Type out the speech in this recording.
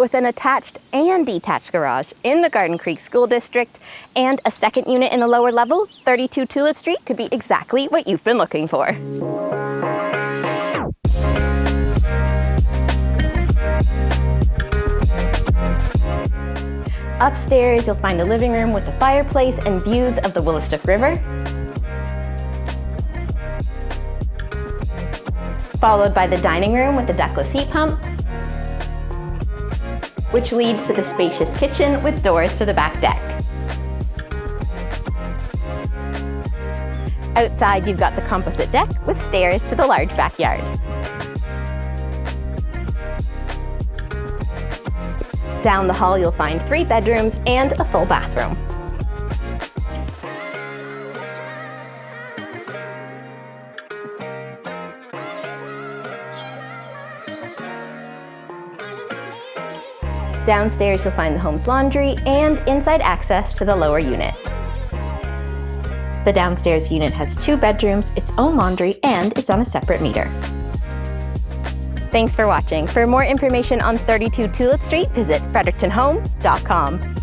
with an attached and detached garage in the Garden Creek School District and a second unit in the lower level, 32 Tulip Street could be exactly what you've been looking for. Upstairs, you'll find a living room with a fireplace and views of the Woolastook River, followed by the dining room with a ductless heat pump, which leads to the spacious kitchen with doors to the back deck. Outside, you've got the composite deck with stairs to the large backyard. Down the hall, you'll find 3 bedrooms and a full bathroom. Downstairs, you'll find the home's laundry and inside access to the lower unit. The downstairs unit has 2 bedrooms, its own laundry, and it's on a separate meter. Thanks for watching. For more information on 32 Tulip Street, visit frederictonhomes.com.